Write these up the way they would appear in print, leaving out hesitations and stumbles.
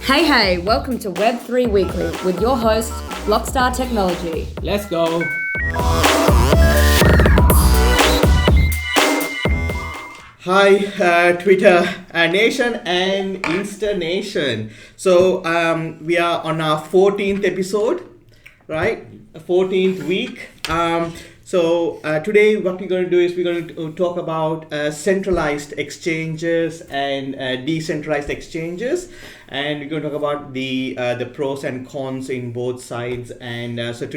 Hey, welcome to Web3 Weekly with your host, Blockstar Technology. Let's go. Hi, Twitter Nation and Insta Nation. So we are on our 14th episode, right? 14th week. So today what we're going to do is we're going to talk about centralized exchanges and decentralized exchanges. And we're going to talk about the pros and cons in both sides. And so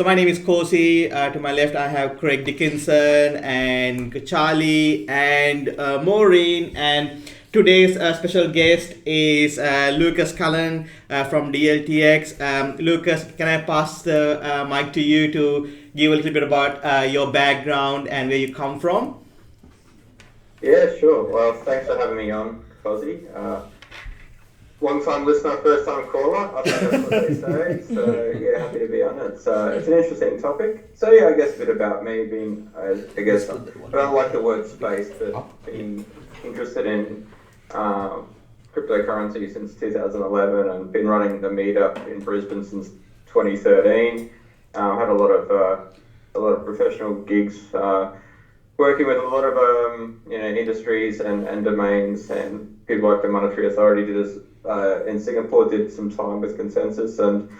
my name is Kosi. To my left, I have Craig Dickinson and Charlie and Maureen. And today's special guest is Lucas Cullen from DLTX. Lucas, can I pass the mic to you to give a little bit about your background and where you come from? Yeah, sure. Well, thanks for having me on, Kosi. Long-time listener, first-time caller, I think that's what they say. So, yeah, happy to be on it. It's an interesting topic. So, yeah, I guess a bit about me being, I don't like the word space, but being interested in cryptocurrency since 2011 and been running the meetup in Brisbane since 2013. Had a lot of professional gigs, working with a lot of industries and domains, and people like the Monetary Authority did us in Singapore, did some time with Consensus, and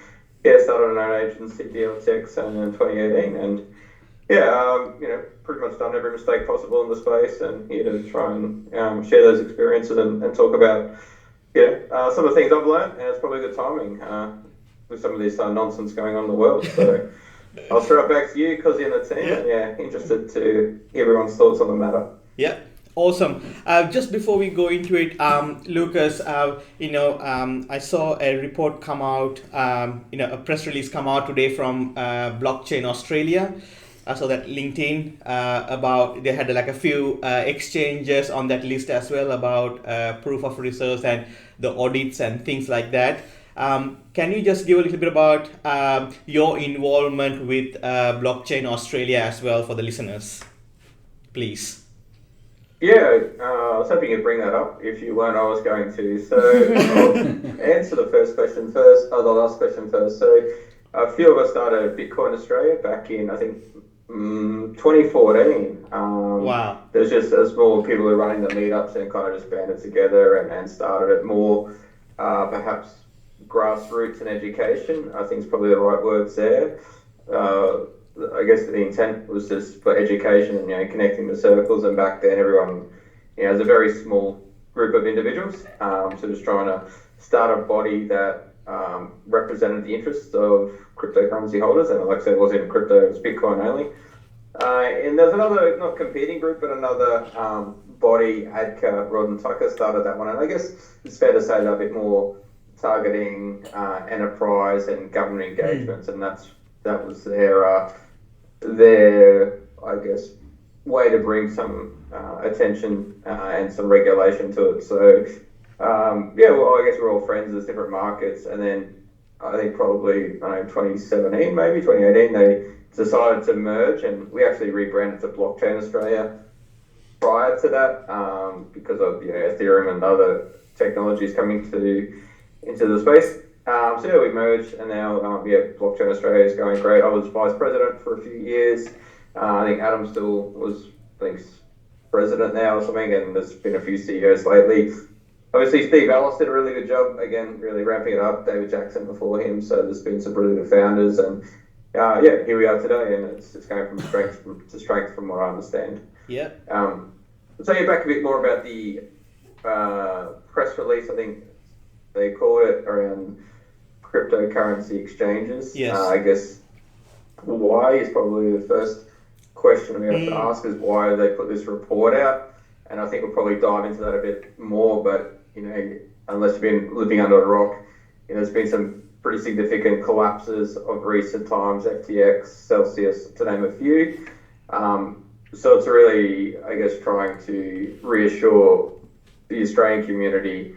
started an own agency, DLTX, in 2018, and pretty much done every mistake possible in the space, and here to try and share those experiences and talk about some of the things I've learned, and it's probably good timing with some of this nonsense going on in the world. So I'll throw it back to you, Cozy, and the team. And interested to hear everyone's thoughts on the matter. Yeah. Awesome. Just before we go into it, Lucas, I saw a report come out, a press release come out today from Blockchain Australia. I saw that LinkedIn about they had like a few exchanges on that list as well about proof of reserves and the audits and things like that. Can you just give a little bit about your involvement with Blockchain Australia as well for the listeners, please? Yeah, I was hoping you'd bring that up. If you weren't, I was going to. So I'll answer the last question first. So a few of us started Bitcoin Australia back in, I think, 2014. Wow. There's just a small people who were running the meetups and kind of just banded together and started it more, perhaps grassroots and education, I think is probably the right words there. I guess the intent was just for education and connecting the circles, and back then everyone was a very small group of individuals, so just trying to start a body that represented the interests of cryptocurrency holders, and like I said, it wasn't crypto, it was Bitcoin only. And there's another, not competing group, but another body, ADCA, Rod and Tucker started that one, and I guess it's fair to say they're a bit more targeting enterprise and government engagements, and that was their I guess way to bring some attention and some regulation to it. So I guess we're all friends. There's different markets, and then I think probably 2017, maybe 2018, they decided to merge, and we actually rebranded to Blockchain Australia prior to that because of Ethereum and other technologies coming into the space. So we merged, and now Blockchain Australia is going great. I was vice president for a few years. I think Adam still was, president now or something, and there's been a few CEOs lately. Obviously, Steve Ellis did a really good job, again, really ramping it up. David Jackson before him, so there's been some really good founders, and here we are today, and it's going from strength to strength from what I understand. Yeah. I'll tell you back a bit more about the press release. I think they called it around cryptocurrency exchanges. Yes. I guess why is probably the first question we have to ask, is why they put this report out, and I think we'll probably dive into that a bit more, but unless you've been living under a rock, there's been some pretty significant collapses of recent times, FTX, Celsius, to name a few. So it's really, I guess, trying to reassure the Australian community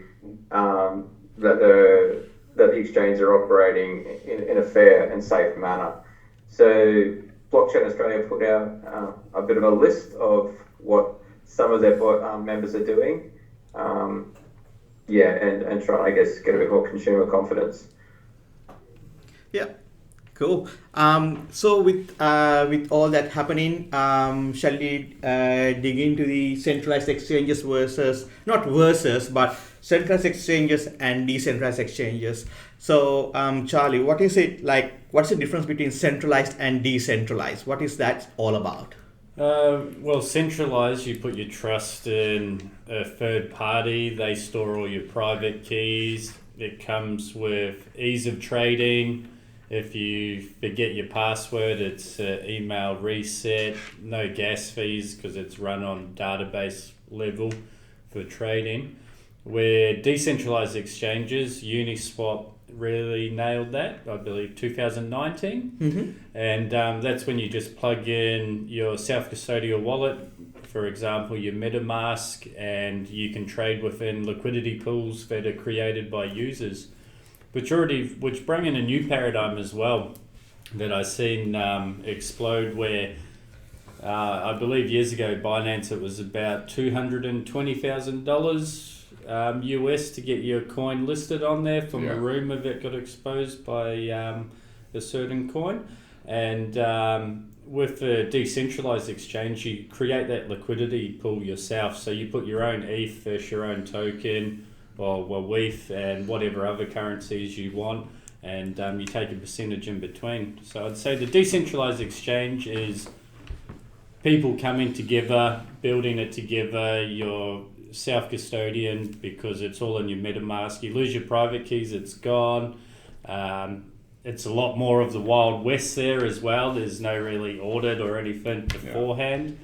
that the exchanges are operating in a fair and safe manner. So Blockchain Australia put out a bit of a list of what some of their members are doing. and try, I guess, get a bit more consumer confidence. Yeah, cool. So with all that happening, shall we dig into the centralized exchanges but centralized exchanges and decentralized exchanges? So, Charlie, what is it like? What's the difference between centralized and decentralized? What is that all about? Well, centralized, you put your trust in a third party. They store all your private keys. It comes with ease of trading. If you forget your password, it's email reset. No gas fees because it's run on database level for trading. Where decentralized exchanges, Uniswap really nailed that, I believe, 2019. Mm-hmm. And that's when you just plug in your self-custodial wallet, for example, your MetaMask, and you can trade within liquidity pools that are created by users, which bring in a new paradigm as well that I've seen explode where I believe years ago, Binance, it was about $220,000 US to get your coin listed on there from a rumor that got exposed by a certain coin. And with the decentralized exchange, you create that liquidity pool yourself. So you put your own ETH, your own token, or WETH, and whatever other currencies you want, and you take a percentage in between. So I'd say the decentralized exchange is people coming together, building it together, your self-custodian, because it's all in your MetaMask. You lose your private keys, it's gone. It's a lot more of the Wild West there as well. There's no really audit or anything beforehand.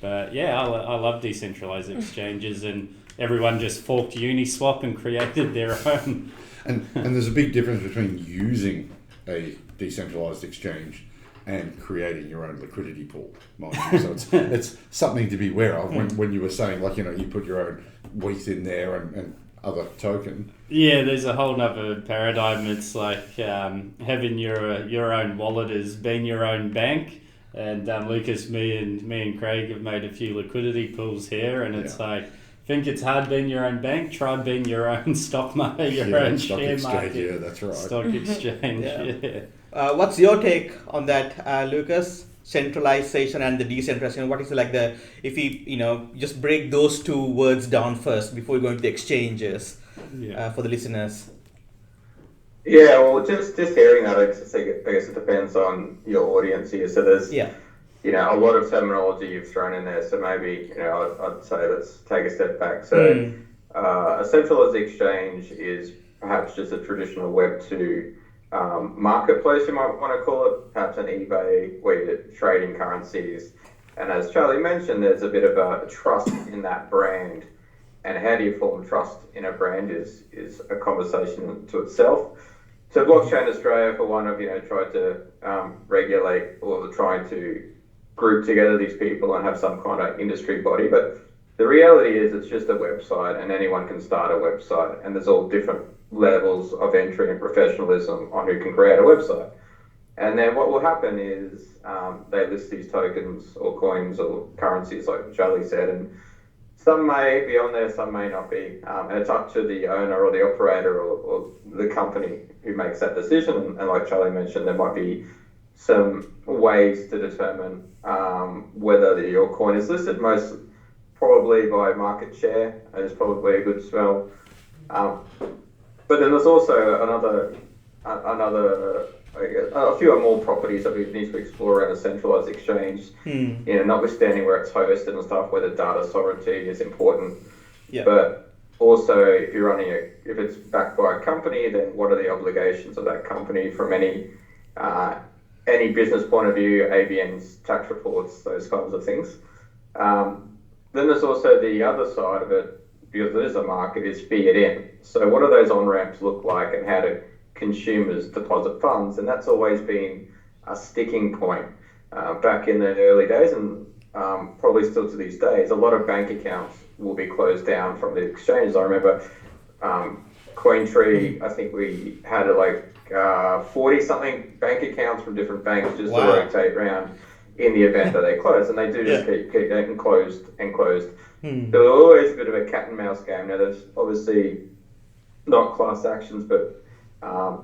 But yeah, I love decentralized exchanges, and everyone just forked Uniswap and created their own. And there's a big difference between using a decentralized exchange and creating your own liquidity pool, mind you. So it's something to be aware of when you were saying, like, you put your own WETH in there and other token. Yeah, there's a whole nother paradigm. It's like having your own wallet as being your own bank. And Lucas, me and Craig have made a few liquidity pools here, and it's like, think it's hard being your own bank? Try being your own stock market, your own stock share exchange, market. Yeah, that's right. Stock exchange, What's your take on that, Lucas? Centralization and the decentralization. What is like if we just break those two words down first before we go into the exchanges for the listeners? Yeah, well, just hearing that, I guess it depends on your audience here. So there's a lot of terminology you've thrown in there. So maybe I'd say let's take a step back. So a centralized exchange is perhaps just a traditional Web2 marketplace, you might want to call it, perhaps an eBay where you're trading currencies. And as Charlie mentioned, there's a bit of a trust in that brand. And how do you form trust in a brand is a conversation to itself. So Blockchain Australia, for one, have tried to regulate or trying to group together these people and have some kind of industry body. But the reality is it's just a website, and anyone can start a website, and there's all different levels of entry and professionalism on who can create a website. And then what will happen is they list these tokens or coins or currencies, like Charlie said, and some may be on there, some may not be. And it's up to the owner or the operator or the company who makes that decision. And like Charlie mentioned, there might be some ways to determine whether your coin is listed, most probably by market share, and it's probably a good smell. But then there's also a few more properties that we need to explore around a centralized exchange. Notwithstanding where it's hosted and stuff, where the data sovereignty is important. Yeah. But also, if if it's backed by a company, then what are the obligations of that company from any business point of view, ABNs, tax reports, those kinds of things. Then there's also the other side of it, because there is a market, is fiat in. So what do those on-ramps look like, and how do consumers deposit funds? And that's always been a sticking point back in the early days, and probably still to these days. A lot of bank accounts will be closed down from the exchanges. I remember Cointree, I think we had 40-something bank accounts from different banks just to rotate around in the event that they close, and they do just keep getting closed and closed. There was always a bit of a cat and mouse game. Now, there's obviously not class actions, but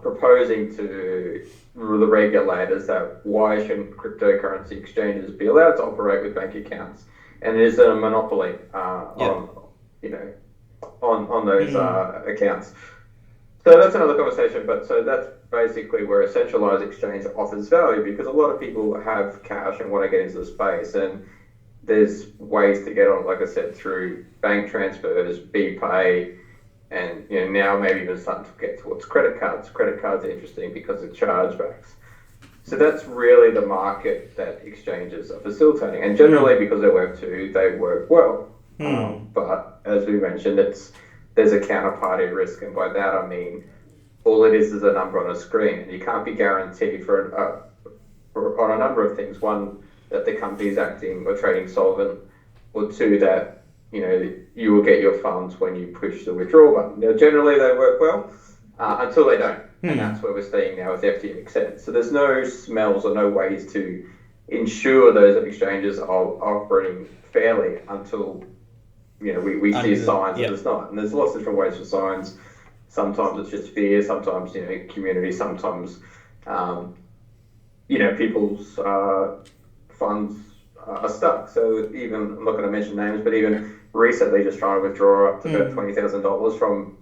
proposing to the regulators that why shouldn't cryptocurrency exchanges be allowed to operate with bank accounts, and is it a monopoly on those accounts? So that's another conversation, but so that's basically where a centralized exchange offers value, because a lot of people have cash and want to get into the space, and there's ways to get on, like I said, through bank transfers, BPay, and now maybe even starting to get towards credit cards. Credit cards are interesting because of chargebacks. So that's really the market that exchanges are facilitating, and generally because they're Web2, they work well. But as we mentioned, there's a counterparty risk, and by that I mean all it is a number on a screen, and you can't be guaranteed for on a number of things. One, that the company is acting or trading solvent, or two, that you will get your funds when you push the withdrawal button. Now, generally they work well until they don't, and that's where we're seeing now with FTX. So there's no smells or no ways to ensure those exchanges are operating fairly until we see signs that it's not. And there's lots of different ways for signs. Sometimes it's just fear, sometimes community, sometimes people's funds are stuck. So even, I'm not going to mention names, but even recently just trying to withdraw up to about $20,000 from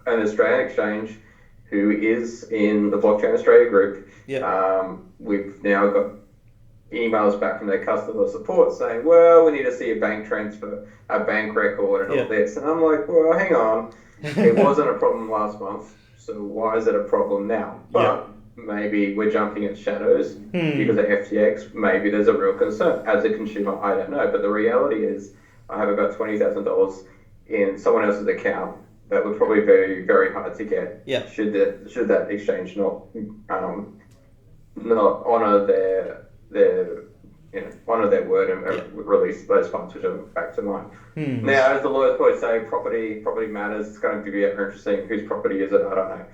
an Australian exchange who is in the Blockchain Australia group. We've now got emails back from their customer support saying, well, we need to see a bank transfer, a bank record, and all this. And I'm like, well, hang on. It wasn't a problem last month, so why is it a problem now? But maybe we're jumping at shadows because of FTX. Maybe there's a real concern. As a consumer, I don't know. But the reality is I have about $20,000 in someone else's account that would probably be very, very hard to get should that exchange not honour their word and release those funds, which are back to mine. Now, as the lawyers probably say, property matters. It's going to be interesting. Whose property is it? I don't know.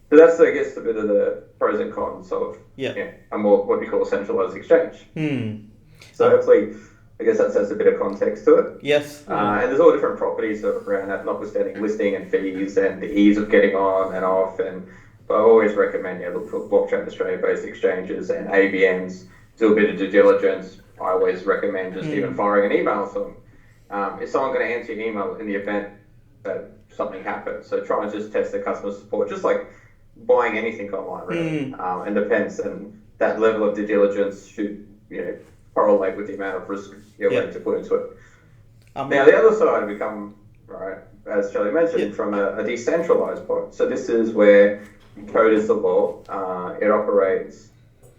So that's, I guess, a bit of the pros and cons of a more what we call a centralised exchange. So hopefully, I guess that sets a bit of context to it. Yes. And there's all different properties around that, notwithstanding listing and fees and the ease of getting on and off. But I always recommend look for Blockchain Australia-based exchanges and ABNs. Do a bit of due diligence. I always recommend just even firing an email to them. Is someone going to answer your email in the event that something happens? So try and just test the customer support, just like buying anything online, really. And depends, and that level of due diligence should correlate with the amount of risk you're willing to put into it. Now, the other side become, right, as Charlie mentioned, from a decentralized point. So this is where code is the law. It operates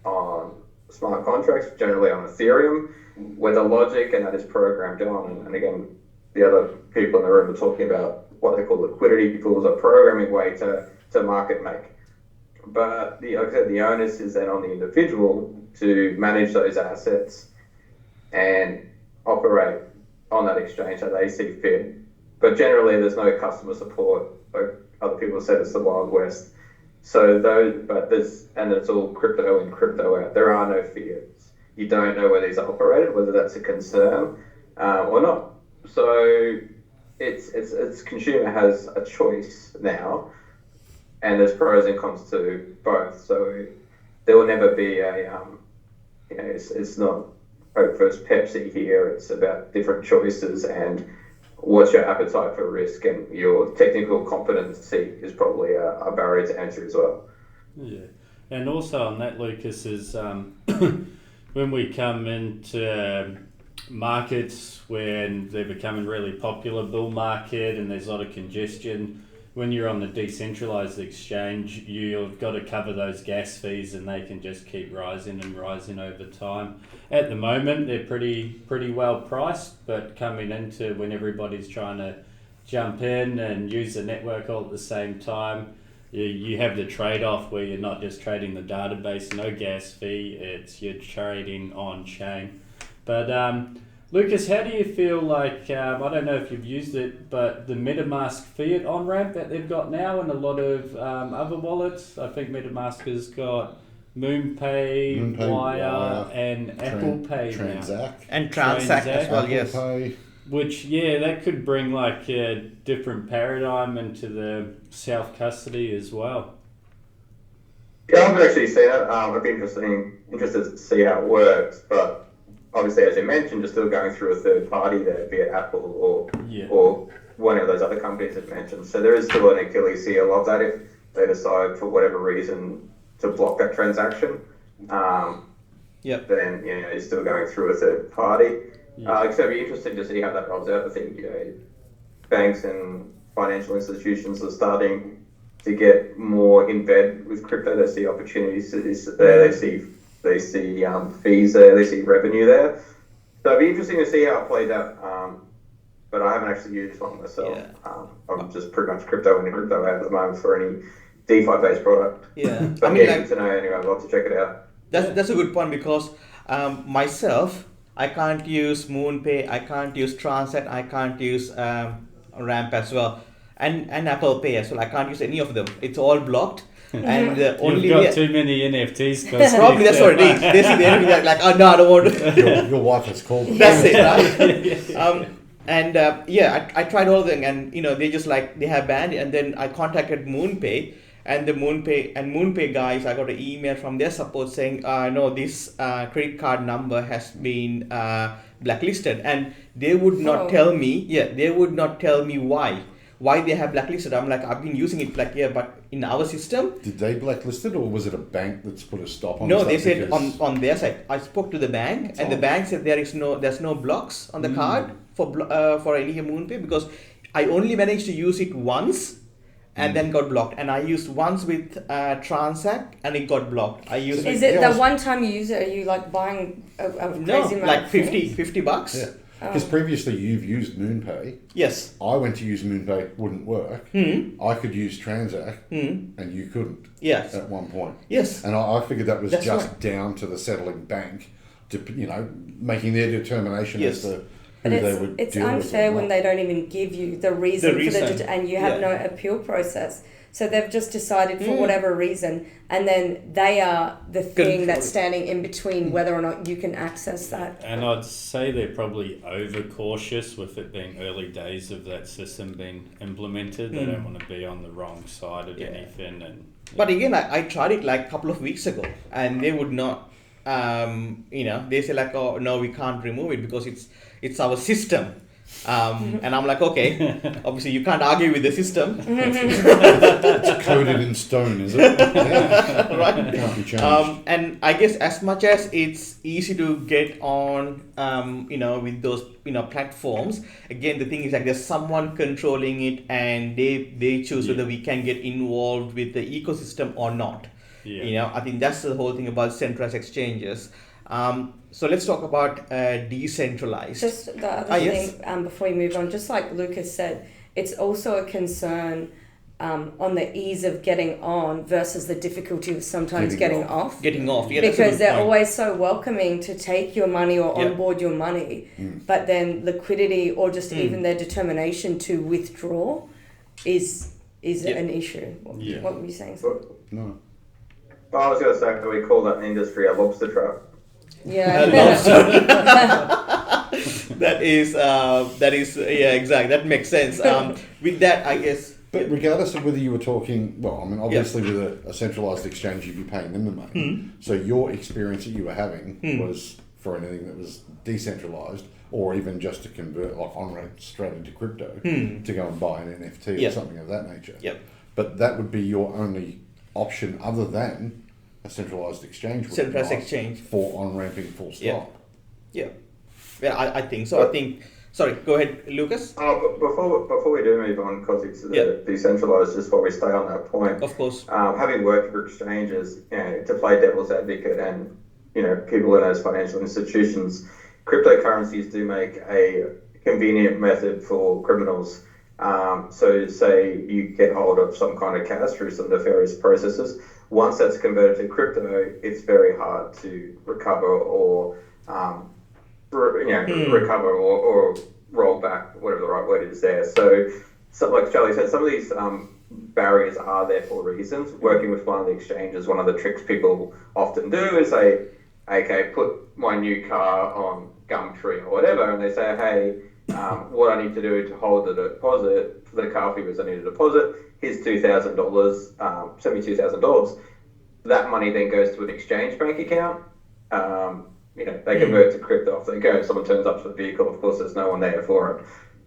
on smart contracts, generally on Ethereum, where the logic and that is programmed on. And again, the other people in the room are talking about what they call liquidity pools, a programming way to market make. But like I said, the onus is then on the individual to manage those assets and operate on that exchange how they see fit. But generally, there's no customer support. Like other people said, it's the Wild West. So it's all crypto in, crypto out. There are no fiats. You don't know where these are operated, whether that's a concern or not. So it's consumer has a choice now, and there's pros and cons to both. So there will never be it's not Coke versus Pepsi here. It's about different choices and what's your appetite for risk, and your technical competency is probably a barrier to entry as well. Yeah, and also on that, Lucas, is when we come into markets when they're becoming really popular, bull market, and there's a lot of congestion, when you're on the decentralized exchange, you've got to cover those gas fees, and they can just keep rising and rising over time. At the moment, they're pretty well priced, but coming into when everybody's trying to jump in and use the network all at the same time, you have the trade-off where you're not just trading the database, no gas fee, you're trading on chain. But Lucas, how do you feel like, I don't know if you've used it, but the MetaMask fiat on-ramp that they've got now and a lot of other wallets, I think MetaMask has got MoonPay, Wire, and Apple Pay Transact. now. And Transact as well, Apple yes. Pay. Which, that could bring like a different paradigm into the self-custody as well. Yeah, I've actually seen it. I'd be interested to see how it works, but obviously, as you mentioned, you're still going through a third party there, be it Apple or one of those other companies that mentioned. So there is still an Achilles heel of that if they decide for whatever reason to block that transaction. Then you're still going through a third party. So it'd be interesting to see how that rolls out. I think banks and financial institutions are starting to get more in bed with crypto. They see opportunities there. They see fees there. They see revenue there. So it'd be interesting to see how it plays out. But I haven't actually used one myself. I'm just pretty much crypto in crypto at the moment for any DeFi-based product. Yeah, but good to know anyway. I'd love to check it out. That's a good point because myself, I can't use MoonPay, I can't use Transact, I can't use Ramp as well, and Apple Pay as well. I can't use any of them. It's all blocked. And only you've got too many NFTs. Probably that's what it is. They see everything like, oh no, I don't want to. Your wife has called. That's it, right? I tried all of them, and they just they have banned it. And then I contacted MoonPay, and the MoonPay guys, I got an email from their support saying, no, this credit card number has been blacklisted, and they would not tell me. They would not tell me why they have blacklisted. I'm like, I've been using it but in our system. Did they blacklist it, or was it a bank that's put a stop on it? No, they said on their side. I spoke to the bank, and the bank said there's no blocks on the card for any MoonPay, because I only managed to use it once and then got blocked. And I used once with Transact and it got blocked. Is it the one time you use it, are you like buying a crazy amount? Like $50. Yeah. Because previously you've used MoonPay. Yes. I went to use MoonPay, wouldn't work. I could use Transact, and you couldn't. Yes. At one point. Yes. And I figured that was That's just right. down to the settling bank, to making their determination as to who they would. It's deal unfair with when they don't even give you the reason. And you have no appeal process. So they've just decided for whatever reason, and then they are the thing that's standing in between whether or not you can access that. And I'd say they're probably overcautious with it being early days of that system being implemented. They don't want to be on the wrong side of anything. But again, I tried it like a couple of weeks ago, and they would not. They say like, oh no, we can't remove it because it's our system. And I'm like, okay, obviously you can't argue with the system. It's coded in stone, is it? Right. It can't be changed. And I guess as much as it's easy to get on, with those, platforms, again, the thing is like there's someone controlling it, and they choose whether we can get involved with the ecosystem or not. I think that's the whole thing about centralized exchanges. So let's talk about decentralized. Just the other thing before we move on, just like Lucas said, it's also a concern on the ease of getting on versus the difficulty of sometimes getting off. Getting off, because they're always so welcoming to take your money or onboard your money, but then liquidity or just even their determination to withdraw is an issue. What were you saying? No. I was going to say that we call that industry a lobster trap. Yeah. That is exactly. That makes sense. With that, I guess. But regardless of whether you were talking, obviously with a centralised exchange, you'd be paying them the money. So your experience that you were having was for anything that was decentralised, or even just to convert like on-ramp straight into crypto to go and buy an NFT or something of that nature. Yep. But that would be your only option other than a centralised exchange. Centralised exchange. For on-ramping full stop. Yeah, I think so. Sorry, go ahead, Lucas. But before we do move on, because it's decentralised, just while we stay on that point. Of course. Having worked for exchanges, to play devil's advocate and, people in those financial institutions, cryptocurrencies do make a convenient method for criminals. So say you get hold of some kind of cash through some nefarious processes. Once that's converted to crypto, it's very hard to recover or recover or roll back, whatever the right word is there. So like Charlie said, some of these barriers are there for reasons. Working with one of the exchanges, one of the tricks people often do is say, okay, put my new car on Gumtree or whatever, and they say, hey, what I need to do to hold the deposit for the car fee is I need a deposit. Here's $2,000, send me $2,000. That money then goes to an exchange bank account. They convert to crypto. If they go, someone turns up to the vehicle, of course, there's no one there for it.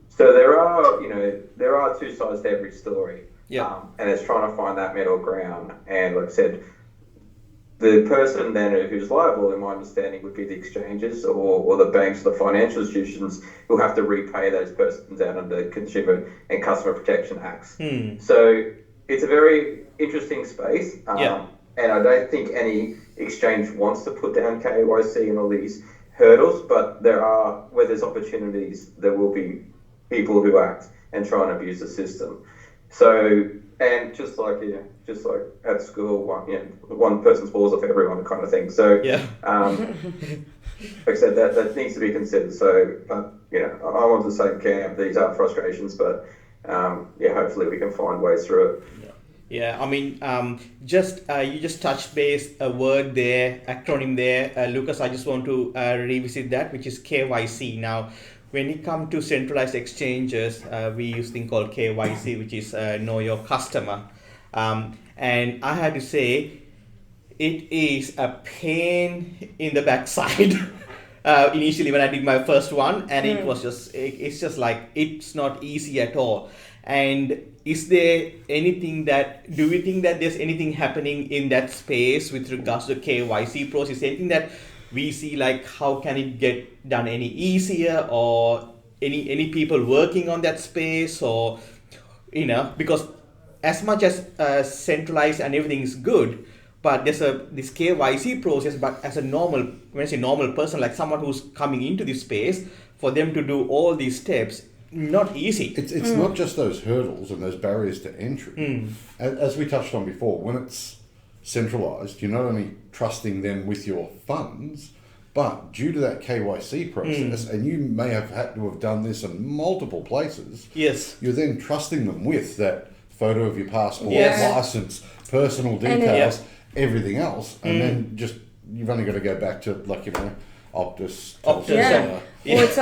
So there are two sides to every story. Yeah. And it's trying to find that middle ground. And like I said, the person then who's liable, in my understanding, would be the exchanges or the banks, the financial institutions who have to repay those persons out under Consumer and Customer Protection Acts. So it's a very interesting space. And I don't think any exchange wants to put down KYC and all these hurdles, but where there's opportunities, there will be people who act and try and abuse the system. So, and just like at school, one person's balls off everyone kind of thing. So, like I said, that needs to be considered. So, I'm on the same camp. These are frustrations, but hopefully we can find ways through it. Yeah, I mean, you just touched base a word there, acronym there, Lucas. I just want to revisit that, which is KYC. Now, when it comes to centralized exchanges, we use thing called KYC, which is know your customer. And I had to say, it is a pain in the backside. Initially, when I did my first one, and it's just like it's not easy at all. And is there anything do we think that there's anything happening in that space with regards to the KYC process? Anything that we see, like how can it get done any easier, or any people working on that space, or because as much as centralized and everything is good, but there's this KYC process. But as when I say normal person, like someone who's coming into this space, for them to do all these steps, not easy. It's not just those hurdles and those barriers to entry. As we touched on before, when it's centralized, you're not only trusting them with your funds, but due to that KYC process, and you may have had to have done this in multiple places, you're then trusting them with that photo of your passport, license, personal details, everything else, and then you've only got to go back to Optus. Well, it's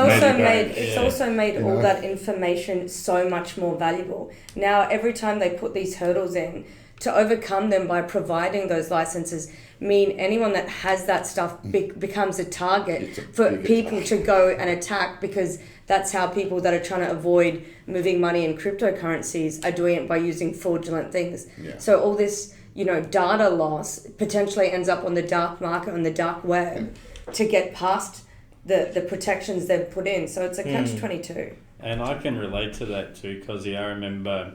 also made all that information so much more valuable. Now, every time they put these hurdles in, to overcome them by providing those licenses, mean anyone that has that stuff becomes a target for people to go and attack, because that's how people that are trying to avoid moving money in cryptocurrencies are doing it, by using fraudulent things. So all this, data loss potentially ends up on the dark market, on the dark web, to get past the protections they've put in. So it's a catch-22. And I can relate to that too, because I remember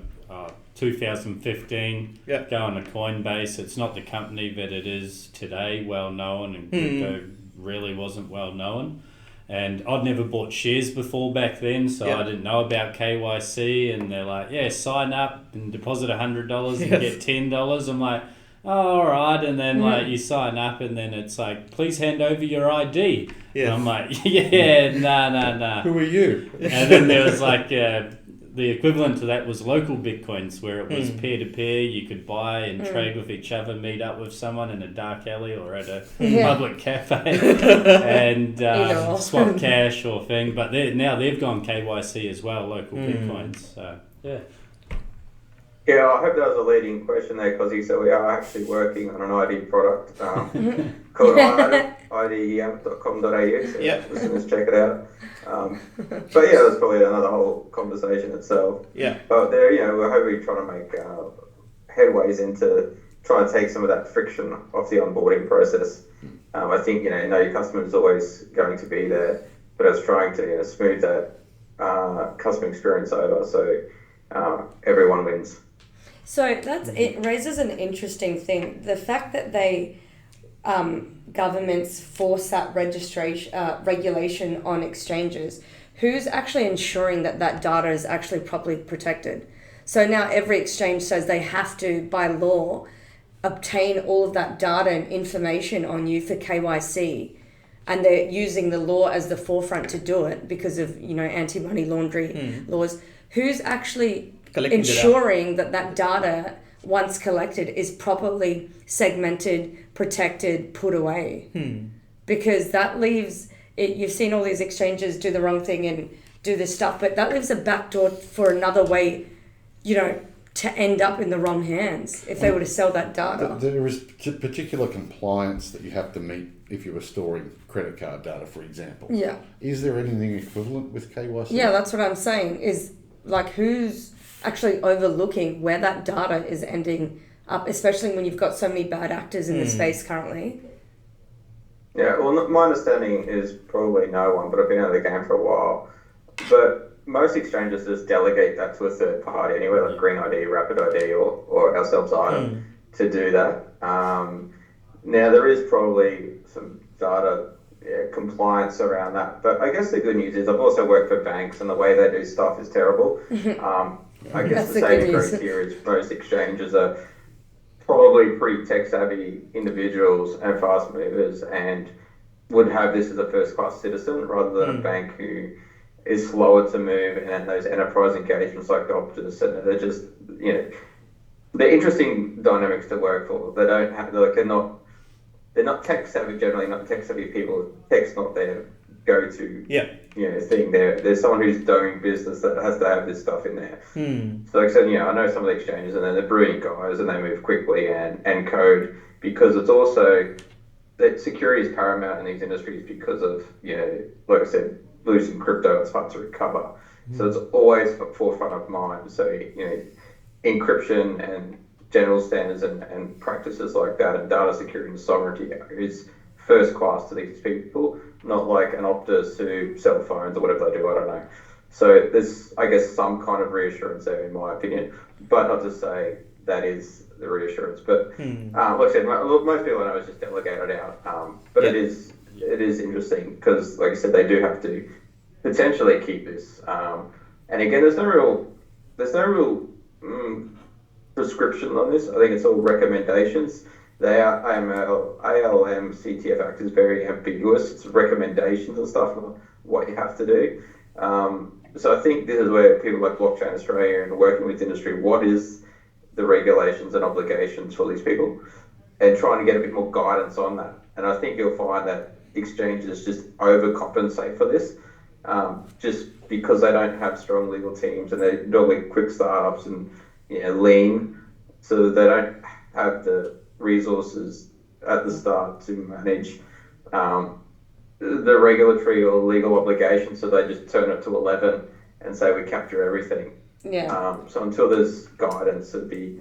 2015 going to Coinbase. It's not the company that it is today, well known, and crypto really wasn't well known. And I'd never bought shares before back then, so I didn't know about KYC. And they're like, sign up and deposit $100 and get $10. I'm like, oh, all right. And then you sign up, and then it's like, please hand over your ID. And I'm like, nah. Who are you? And then there was like the equivalent to that was local Bitcoins, where it was peer-to-peer. You could buy and trade with each other, meet up with someone in a dark alley or at a public cafe and swap cash or thing. But now they've gone KYC as well, local Bitcoins. So, Yeah, I hope that was a leading question there, because he said we are actually working on an ID product called idem.com.au, so listeners check it out. But that's probably another whole conversation itself. But there, we're hopefully trying to make headways into trying to take some of that friction off the onboarding process. I think, know your customer is always going to be there, but it's trying to smooth that customer experience over, so everyone wins. So it raises an interesting thing. The fact that governments force that regulation on exchanges, who's actually ensuring that data is actually properly protected? So now every exchange says they have to, by law, obtain all of that data and information on you for KYC, and they're using the law as the forefront to do it because of anti-money laundering laws. Who's actually ensuring that data, once collected, is properly segmented, protected, put away? Because that leaves it. You've seen all these exchanges do the wrong thing and do this stuff, but that leaves a backdoor for another way, to end up in the wrong hands if they were to sell that data. There is particular compliance that you have to meet if you were storing credit card data, for example. Yeah. Is there anything equivalent with KYC? Yeah, that's what I'm saying, is like who's actually overlooking where that data is ending up, especially when you've got so many bad actors in the space currently. Yeah, well, my understanding is probably no one, but I've been out of the game for a while. But most exchanges just delegate that to a third party anyway, like Green ID, Rapid ID, or ourselves Item to do that. Now, there is probably some data compliance around that, but I guess the good news is I've also worked for banks, and the way they do stuff is terrible. I guess the saving grace here is most exchanges are probably pretty tech-savvy individuals and fast movers, and would have this as a first-class citizen rather than a bank who is slower to move, and those enterprise engagements like Optus, and they're just, they're interesting dynamics to work for. They don't have, they're not tech-savvy, generally not tech-savvy people. Tech's not their go-to thing. There's someone who's doing business that has to have this stuff in there. So like I said, I know some of the exchanges, and then they're brilliant guys, and they move quickly and code, because it's also that security is paramount in these industries because of, like I said, losing crypto, it's hard to recover. So it's always forefront of mind. So, encryption and general standards and practices like that, and data security and sovereignty is first class to these people, not like an Optus who sell phones or whatever they do, I don't know. So there's, I guess, some kind of reassurance there in my opinion, but not to say that is the reassurance. But like I said, most people I know is just delegated out, but it is interesting because, like I said, they do have to potentially keep this. And again, there's no real prescription on this. I think it's all recommendations. They are ALM CTF Act is very ambiguous. It's recommendations and stuff, not what you have to do. So I think this is where people like Blockchain Australia and working with industry, what is the regulations and obligations for these people, and trying to get a bit more guidance on that. And I think you'll find that exchanges just overcompensate for this, just because they don't have strong legal teams, and they're normally quick startups and lean, so they don't have the resources at the start to manage the regulatory or legal obligations, so they just turn it to 11 and say we capture everything. So until there's guidance, it'd be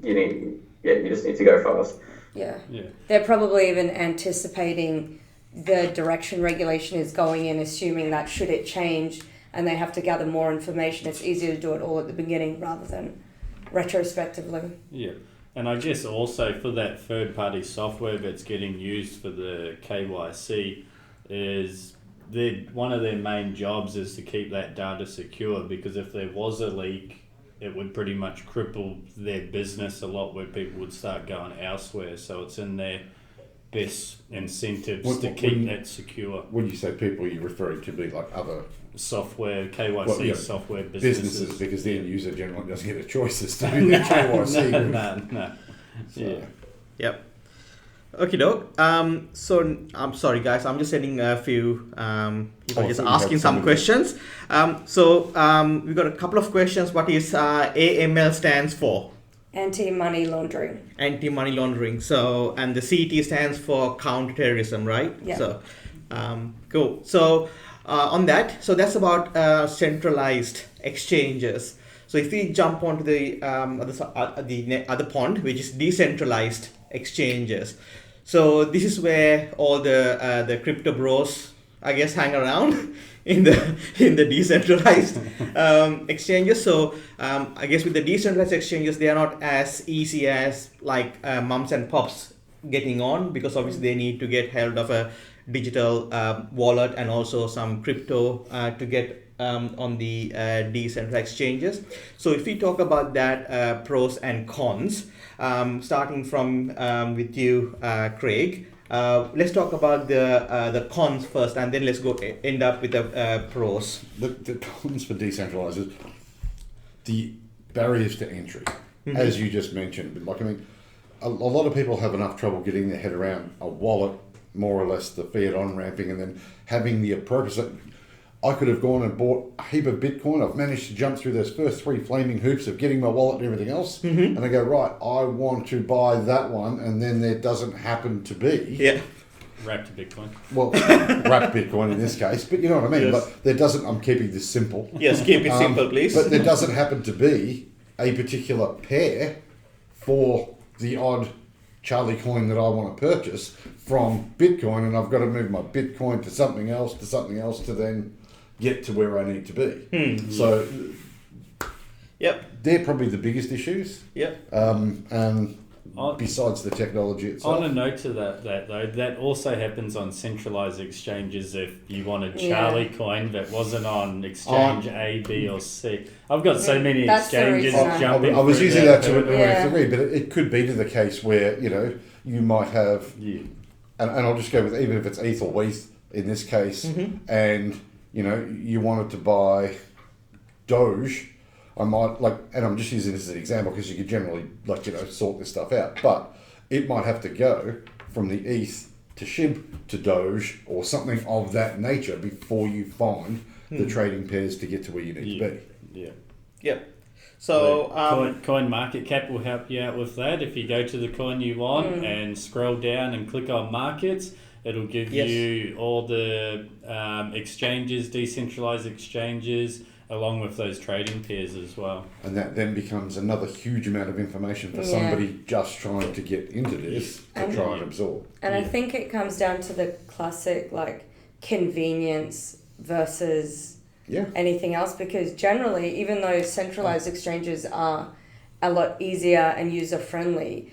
you just need to go fast. They're probably even anticipating the direction regulation is going in, assuming that should it change and they have to gather more information, it's easier to do it all at the beginning rather than retrospectively. And I guess also for that third-party software that's getting used for the KYC, is one of their main jobs is to keep that data secure, because if there was a leak, it would pretty much cripple their business a lot, where people would start going elsewhere. So it's in their best incentives to keep that secure. When you say people, you're referring to be like other software, KYC software businesses, because the end user generally doesn't get a choice as to do their KYC. No. So. Yep. Okay, doke. So I'm sorry, guys. I'm just sending a few. People just asking some questions. We've got a couple of questions. What is AML stands for? Anti-money laundering. Anti-money laundering. So, and the CET stands for counterterrorism, right? Yeah. So, cool. So, on that, so that's about centralized exchanges. So if we jump onto the other pond, which is decentralized exchanges. So this is where all the crypto bros, I guess, hang around in the decentralized exchanges. So I guess with the decentralized exchanges, they are not as easy as like mums and pops getting on, because obviously they need to get held of a digital wallet and also some crypto to get on the decentralized exchanges. So if we talk about that pros and cons, starting from with you, Craig, let's talk about the cons first, and then let's end up with the pros. The cons for decentralized is the barriers to entry, as you just mentioned. Like, I mean, a lot of people have enough trouble getting their head around a wallet, more or less the fiat on-ramping, and then having the appropriate... I could have gone and bought a heap of Bitcoin. I've managed to jump through those first 3 flaming hoops of getting my wallet and everything else. And I go, right, I want to buy that one, and then there doesn't happen to be. Yeah. Wrapped Bitcoin. Well, wrapped Bitcoin in this case, but you know what I mean. Yes. But there doesn't. I'm keeping this simple. Yes, keep it simple, please. But there doesn't happen to be a particular pair for the odd Charlie coin that I want to purchase from Bitcoin, and I've got to move my Bitcoin to something else to then get to where I need to be. So, Yep. they're probably the biggest issues. Yep. And besides the technology itself. On a note to that though, that also happens on centralized exchanges. If you wanted Charlie coin that wasn't on exchange A, B, or C, I've got so many That's the exchanges reason jumping. I was through using that to Yeah. agree, but it could be to the case where you might have, and I'll just go with even if it's ETH or WETH in this case, and you wanted to buy Doge. I might and I'm just using this as an example because you could generally sort this stuff out, but it might have to go from the ETH to SHIB to Doge or something of that nature before you find the trading pairs to get to where you need to be. Yeah. Yep. So Coin Market Cap will help you out with that. If you go to the coin you want and scroll down and click on markets, it'll give you all the exchanges, decentralized exchanges, along with those trading pairs as well. And that then becomes another huge amount of information for somebody just trying to get into this to try and absorb. And I think it comes down to the classic convenience versus anything else, because generally, even though centralized exchanges are a lot easier and user-friendly,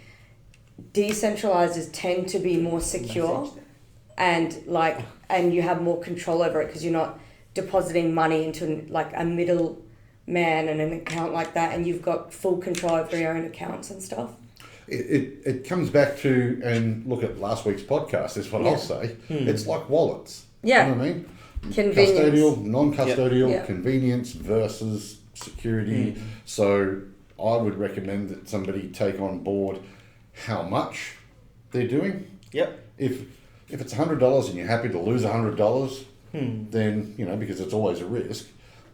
decentralized tend to be more secure and you have more control over it because you're not depositing money into a middle man and an account like that, and you've got full control over your own accounts and stuff. It comes back to, and look at last week's podcast, is what I'll say. It's like wallets. Yeah. You know what I mean? Convenience. Custodial, non-custodial, Yep. Convenience versus security. So I would recommend that somebody take on board how much they're doing. Yep. If it's $100 and you're happy to lose $100, then, because it's always a risk,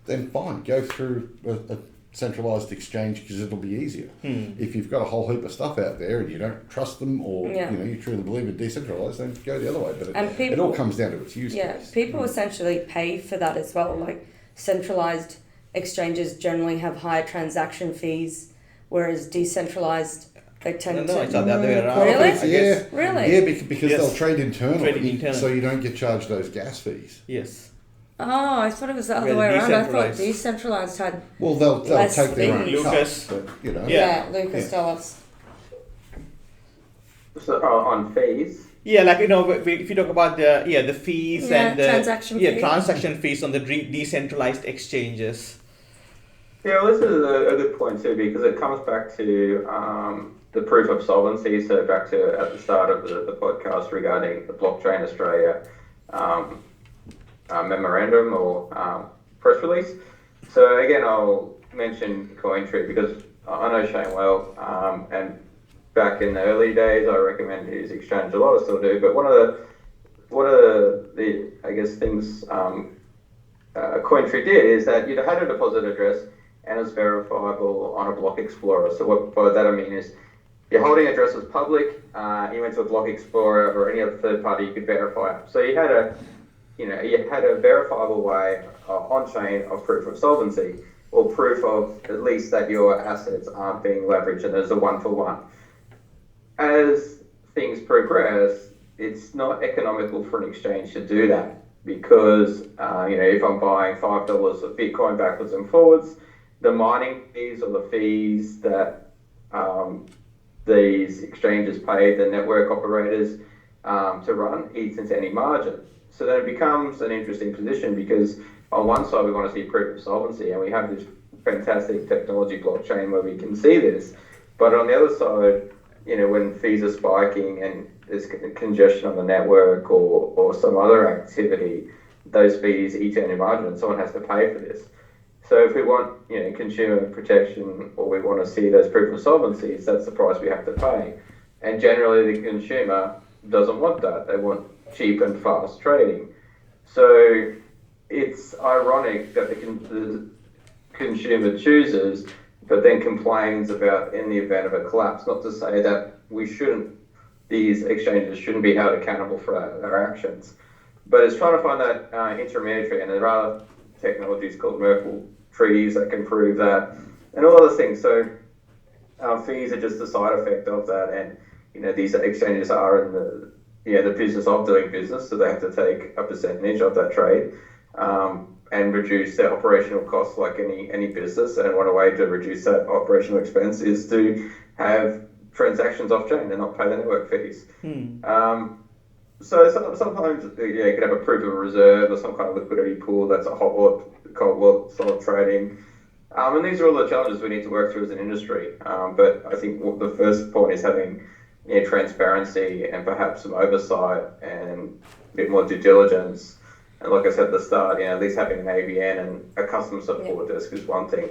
then fine, go through a centralized exchange because it'll be easier. If you've got a whole heap of stuff out there and you don't trust them or you truly believe in decentralized, then go the other way. But it all comes down to its use case. People essentially pay for that as well. Centralized exchanges generally have higher transaction fees, whereas decentralized they tend to. It's not the other way around. Really? Really? Yeah, because they'll trade internally, so you don't get charged those gas fees. Yes. Oh, I thought it was the other way around. I thought decentralized had. Well, they'll less take their own fees. Lucas. cut, but Lucas, tell us. So on fees. Yeah, if you talk about the fees and the transaction fees. transaction fees on the decentralized exchanges. Yeah, well, this is a good point too, because it comes back to the proof of solvency. So back to at the start of the podcast regarding the Blockchain Australia memorandum or press release. So again, I'll mention CoinTree because I know Shane well, and back in the early days, I recommend his exchange. A lot of still do, but one of the I guess things CoinTree did is that you had a deposit address and it's verifiable on a block explorer. So what by that I mean is your holding address was public. You went to a block explorer or any other third party, you could verify it. So you had a verifiable way on chain of proof of solvency, or proof of at least that your assets aren't being leveraged, and there's a 1-for-1. As things progress, it's not economical for an exchange to do that because if I'm buying $5 of Bitcoin backwards and forwards, the mining fees or the fees that these exchanges pay the network operators to run eats into any margin. So then it becomes an interesting position because on one side we want to see proof of solvency, and we have this fantastic technology blockchain where we can see this, but on the other side, when fees are spiking and there's congestion on the network or some other activity, those fees eat into margin and someone has to pay for this. So if we want consumer protection, or we want to see those proof of solvencies, that's the price we have to pay. And generally the consumer doesn't want that. They want cheap and fast trading. So it's ironic that the consumer chooses, but then complains about in the event of a collapse. Not to say that these exchanges shouldn't be held accountable for their actions, but it's trying to find that intermediary, and there are technologies called Merkle treaties that can prove that, and all other things. So fees are just a side effect of that, and these exchanges are in the business of doing business, so they have to take a percentage of that trade and reduce their operational costs like any business. And one way to reduce that operational expense is to have transactions off chain and not pay the network fees. So sometimes you can have a proof of reserve or some kind of liquidity pool that's a hot wallet, cold wallet, solid trading. And these are all the challenges we need to work through as an industry. But I think the first point is having transparency and perhaps some oversight and a bit more due diligence. And like I said at the start, at least having an ABN and a customer support desk is one thing.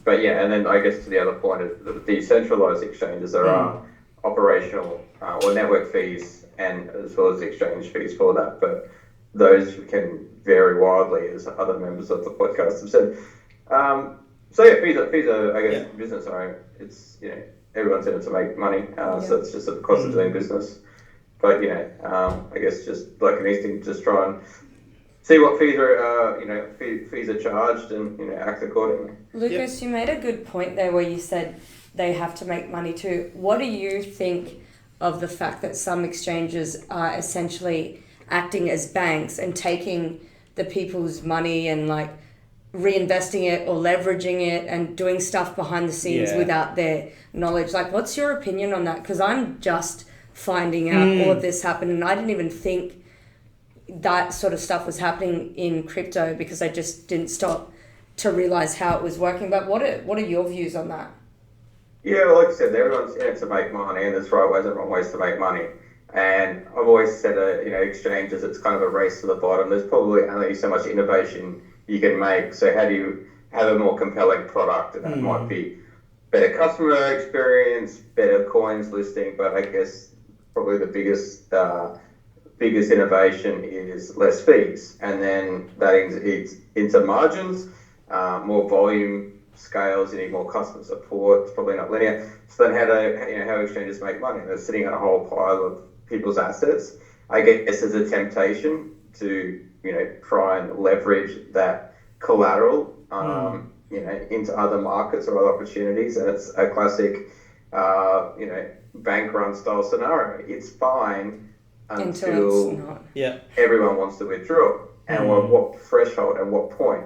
But yeah, and then I guess to the other point of the decentralized exchanges, there are operational or network fees and as well as exchange fees for that. But those can vary wildly, as other members of the podcast have said. So yeah, fees are I guess business owned. It's everyone's in it to make money, so it's just the cost of doing business. But I guess just like anything, just try and see what fees are fees are charged and act accordingly. Lucas, you made a good point there where you said they have to make money too. What do you think of the fact that some exchanges are essentially acting as banks and taking the people's money and like reinvesting it or leveraging it and doing stuff behind the scenes without their knowledge? Like, what's your opinion on that? Because I'm just finding out all of this happened, and I didn't even think that sort of stuff was happening in crypto because I just didn't stop to realize how it was working. But what are your views on that? Yeah, well, like I said, everyone's in it to make money, and there's right ways and wrong ways to make money. And I've always said, exchanges, it's kind of a race to the bottom. There's probably only so much innovation you can make. So how do you have a more compelling product? And that might be better customer experience, better coins listing, but I guess probably the biggest innovation is less fees, and then that eats into margins, more volume scales. You need more customer support. It's probably not linear. So then how exchanges make money? They're sitting on a whole pile of people's assets. I guess there's a temptation to try and leverage that collateral into other markets or other opportunities, and it's a classic bank run style scenario. It's fine until it's not. Everyone wants to withdraw, and what threshold and what point.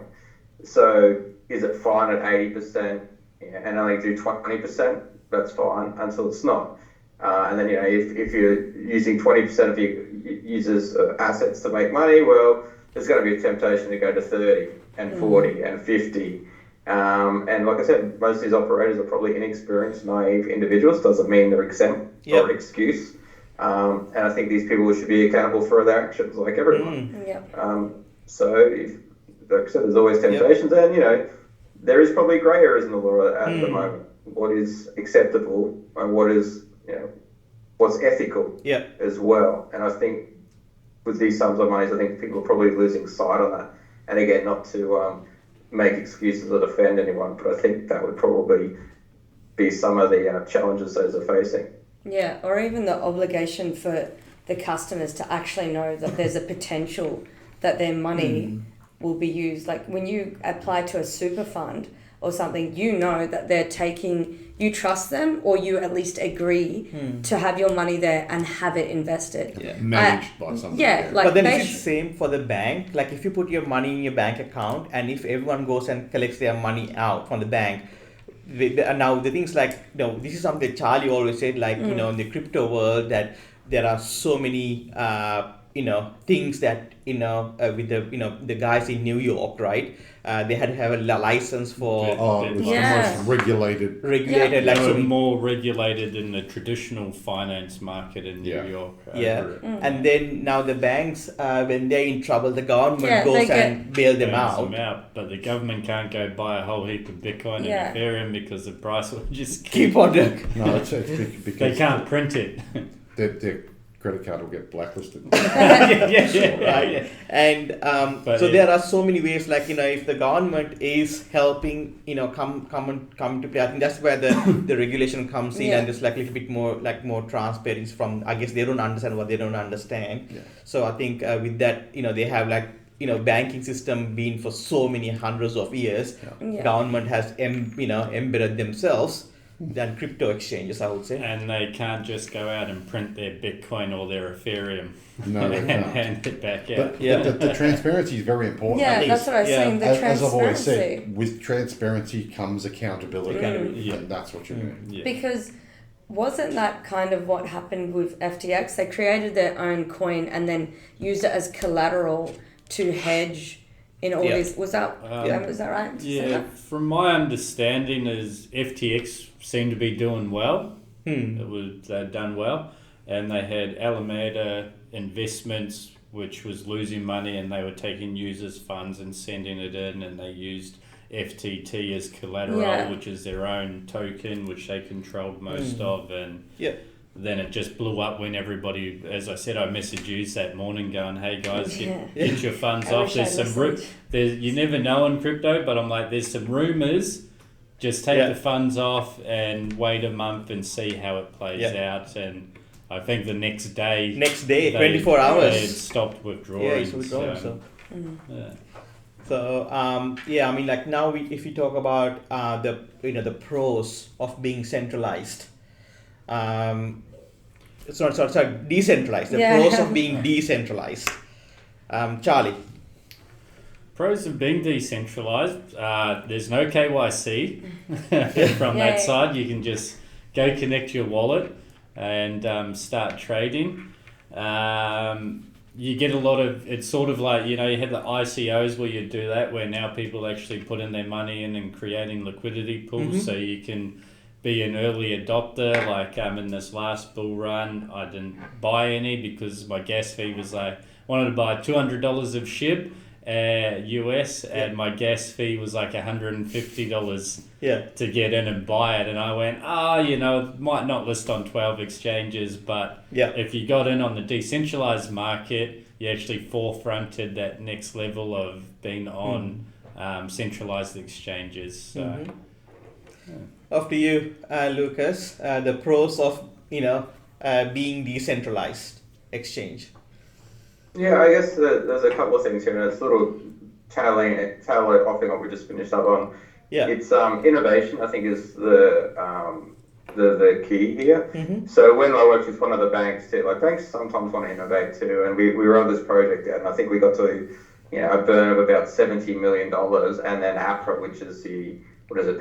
So is it fine at 80% and only do 20%? That's fine until it's not. And then if you're using 20% of your users' assets to make money, well, there's going to be a temptation to go to 30 and 40 and 50. And like I said, most of these operators are probably inexperienced, naive individuals. Doesn't mean they're exempt or an excuse. And I think these people should be accountable for their actions, like everyone. So, like I said, there's always temptations, and there is probably grey areas in the law at the moment. What is acceptable and what is what's ethical as well. And I think with these sums of money, I think people are probably losing sight on that. And again, not to make excuses or defend anyone, but I think that would probably be some of the challenges those are facing. Yeah, or even the obligation for the customers to actually know that there's a potential that their money will be used. Like when you apply to a super fund or something, that they're you trust them, or you at least agree to have your money there and have it invested. Managed by someone. But then it's the same for the bank. Like if you put your money in your bank account, and if everyone goes and collects their money out from the bank, now the things like, this is something Charlie always said, like, in the crypto world, that there are so many, things that, with the guys in New York, right? They had to have a license for... it was the most regulated. Like more regulated than the traditional finance market in New York. And then now the banks, when they're in trouble, the government goes and bail them out. But the government can't go buy a whole heap of Bitcoin and Ethereum because the price will just keep on doing. No, it's because they can't print it. They're credit card will get blacklisted. Right. And so there are so many ways, like, if the government is helping, come to play, I think that's where the regulation comes in, and there's like a little bit more transparency from, I guess they don't understand what they don't understand. Yeah. So I think with that, they have banking system been for so many hundreds of years. Government has embedded themselves than crypto exchanges, I would say. And they can't just go out and print their Bitcoin or their Ethereum No, they and can't. hand it back out. But the transparency is very important. Yeah, that's what I was saying, the As I've always transparency. said, with transparency comes accountability. And that's what you need. Yeah. Because wasn't that kind of what happened with FTX? They created their own coin and then used it as collateral to hedge in all this. Was that right? Yeah, from my understanding is FTX seemed to be doing well. They'd done well, and they had Alameda Investments, which was losing money, and they were taking users' funds and sending it in, and they used FTT as collateral, which is their own token, which they controlled most of, and then it just blew up when everybody, as I said, I messaged you that morning going, hey guys, get your funds off. There's some you never know in crypto, but I'm like, there's some rumors. Just take the funds off and wait a month and see how it plays out. And I think the next day, 24 hours, they had stopped withdrawing. So I mean, like now if we talk about the pros of being centralized, decentralized. The pros of being decentralized. Charlie. Pros of being decentralized, there's no KYC from that side. You can just go connect your wallet and start trading. You get a lot of, it's sort of like, you had the ICOs where you do that, where now people actually put in their money in and creating liquidity pools, so you can be an early adopter. Like in this last bull run, I didn't buy any because my gas fee was like, wanted to buy $200 of SHIB US, and my gas fee was like $150 to get in and buy it. And I went, it might not list on 12 exchanges, but if you got in on the decentralized market, you actually forefronted that next level of being on centralized exchanges. So. Off to you, Lucas. The pros of being decentralized exchange. Yeah, I guess there's a couple of things here, and it's sort of tailing off what we just finished up on. Yeah. It's innovation, I think, is the key here. So when I worked with one of the banks too, like banks sometimes want to innovate too, and we wrote this project out, and I think we got to a burn of about $70 million, and then APRA, which is the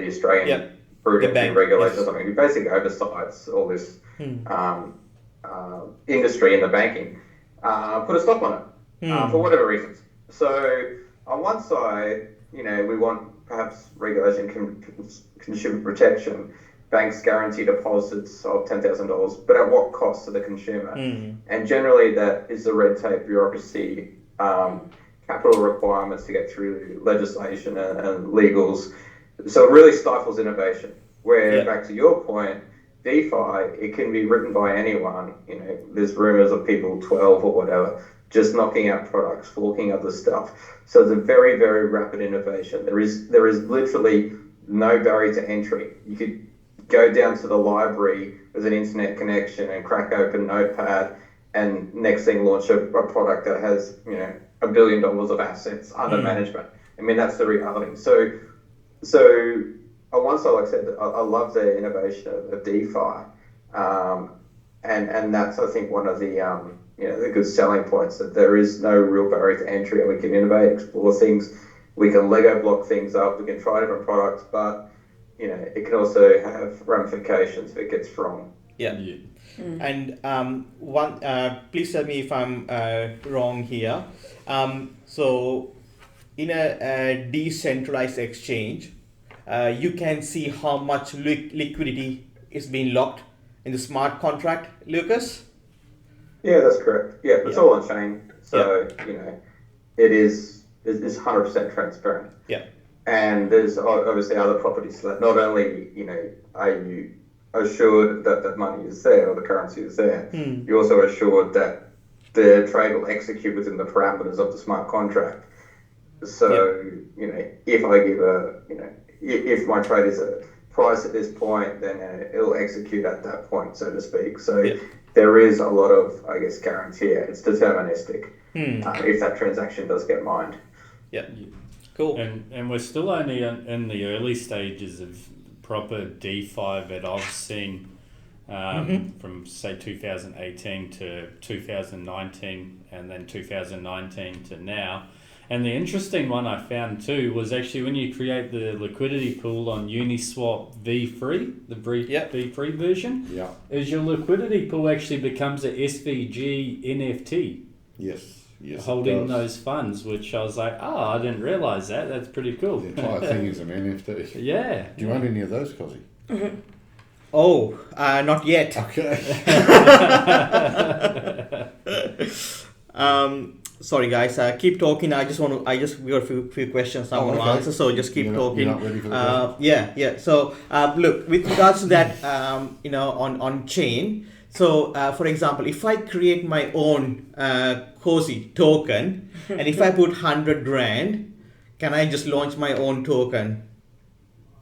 Australian prudence and regulation or something, who basically oversights all this industry in the banking. Put a stop on it for whatever reasons. So on one side, we want perhaps regulation, consumer protection, banks guarantee deposits of $10,000, but at what cost to the consumer? And generally that is the red tape, bureaucracy, capital requirements to get through legislation and legals. So it really stifles innovation, where back to your point, DeFi, it can be written by anyone. There's rumors of people 12 or whatever, just knocking out products, forking other stuff. So it's a very, very rapid innovation. There is literally no barrier to entry. You could go down to the library with an internet connection and crack open Notepad, and next thing launch a product that has $1 billion of assets under management. I mean, that's the reality. So on one side, like I said, I love the innovation of DeFi, and that's, I think, one of the the good selling points, that there is no real barrier to entry, and we can innovate, explore things, we can Lego block things up, we can try different products, but it can also have ramifications if it gets wrong. And please tell me if I'm wrong here. So in a decentralized exchange, you can see how much liquidity is being locked in the smart contract, Lucas? Yeah, that's correct. Yeah, it's all on chain. So, it is 100% transparent. Yeah. And there's obviously other properties that not only, are you assured that that money is there or the currency is there. You're also assured that the trade will execute within the parameters of the smart contract. So, if I give if my trade is a price at this point, then it'll execute at that point, so to speak. So there is a lot of, I guess, guarantee. It's deterministic if that transaction does get mined. Yeah. Cool. And we're still only in the early stages of proper DeFi that I've seen from, say, 2018 to 2019 and then 2019 to now. And the interesting one I found too was actually when you create the liquidity pool on Uniswap V3, the V3 version, is your liquidity pool actually becomes a SVG NFT. Yes, holding those funds, which I was like, I didn't realise that. That's pretty cool. The entire thing is an NFT. Yeah. Do you own any of those, Cozzy? Oh, not yet. Okay. Sorry guys, keep talking. We got a few questions I want to answer, so just keep talking. You're not ready for the Yeah. So look, with regards to that, on chain. So for example, if I create my own Cozy token, and if I put 100 grand, can I just launch my own token?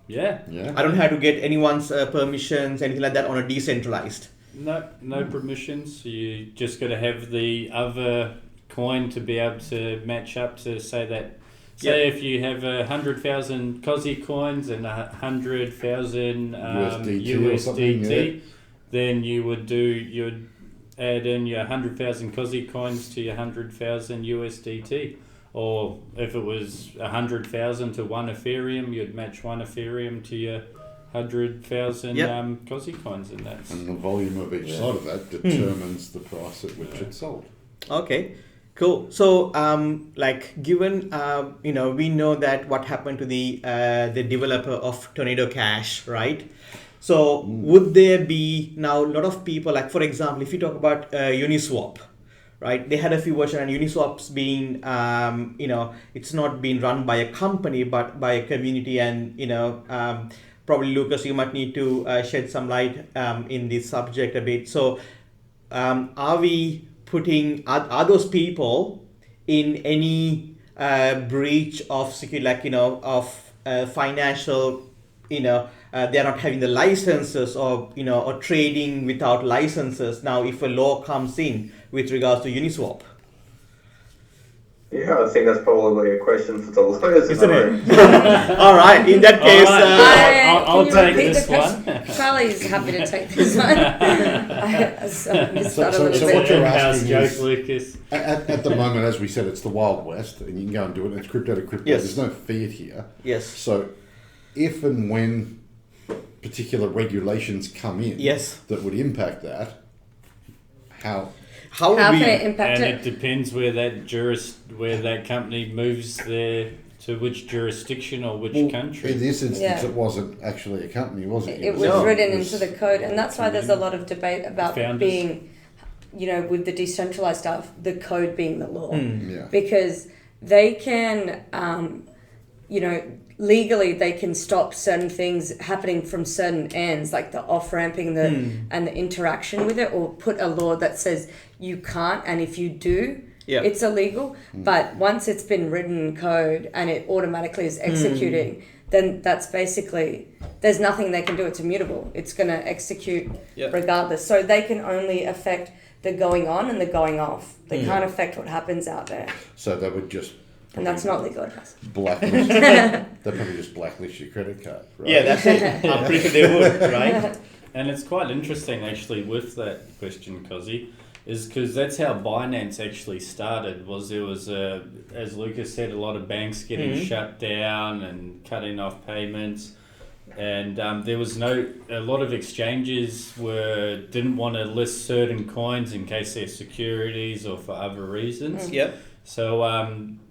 Yeah. I don't have to get anyone's permissions, anything like that on a decentralized. No permissions. You just got to have the other coin to be able to match up to say that. Say if you have 100,000 Cozy coins and 100,000 USDT, then you'd add in your 100,000 Cozy coins to your 100,000 USDT. Or if it was 100,000 to one Ethereum, you'd match one Ethereum to your 100,000 Cozy coins, and that's. And the volume of each side of that determines the price at which it's sold. Okay, cool. So, given we know that what happened to the developer of Tornado Cash, right? So, would there be now a lot of people, like for example, if you talk about Uniswap, right? They had a few versions, and Uniswap's been, it's not being run by a company, but by a community. And, probably Lucas, you might need to shed some light in this subject a bit. So, are we putting, are those people in any breach of security, of financial, they're not having the licenses or trading without licenses now if a law comes in with regards to Uniswap? Yeah, I think that's probably a question for the lawyers. Isn't it? All right, in that case... I'll take this one. Charlie's happy to take this one. So what you're asking is, Lucas. At the moment, as we said, it's the Wild West, and you can go and do it, and it's crypto to crypto. Yes. There's no fiat here. Yes. So if and when particular regulations come in that would impact that, how can it impact it? And it depends where that company moves to which jurisdiction or which country. In this instance, it wasn't actually a company, was it? It was written into the code, and that's why there's a lot of debate about being, with the decentralized stuff, the code being the law. Because they can, legally they can stop certain things happening from certain ends, like the off-ramping and the interaction with it, or put a law that says you can't, and if you do, it's illegal. But once it's been written in code and it automatically is executing, then that's basically, there's nothing they can do. It's immutable. It's going to execute regardless. So they can only affect the going on and the going off. They can't affect what happens out there. So they would just... And that's not legal advice. Blacklist. They'll probably just blacklist your credit card, right? Yeah, that's it. I'm pretty sure they would, right? And it's quite interesting, actually, with that question, Cozy, is because that's how Binance actually started. There was, as Lucas said, a lot of banks getting shut down and cutting off payments. And there was a lot of exchanges didn't want to list certain coins in case they're securities or for other reasons. So